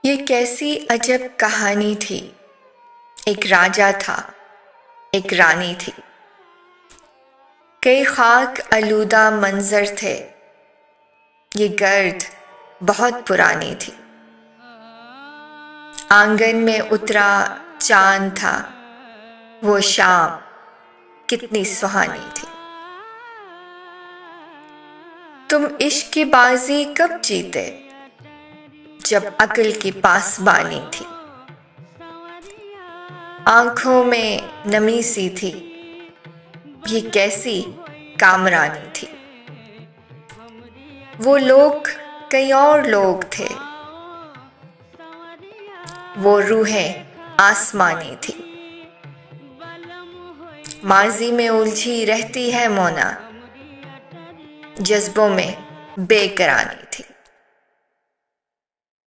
ये कैसी अजब कहानी थी। एक राजा था, एक रानी थी। कई खाक आलूदा मंजर थे। ये गर्द बहुत पुरानी थी। आंगन में उतरा चांद था। वो शाम कितनी सुहानी थी। तुम इश्क की बाजी कब जीते, जब अक्ल की पासबानी थी। आंखों में नमी सी थी। ये कैसी कामरानी थी। वो लोग कई और लोग थे। वो रूहें आसमानी थी। माजी में उलझी रहती है मोना, जज्बों में बेकरानी थी।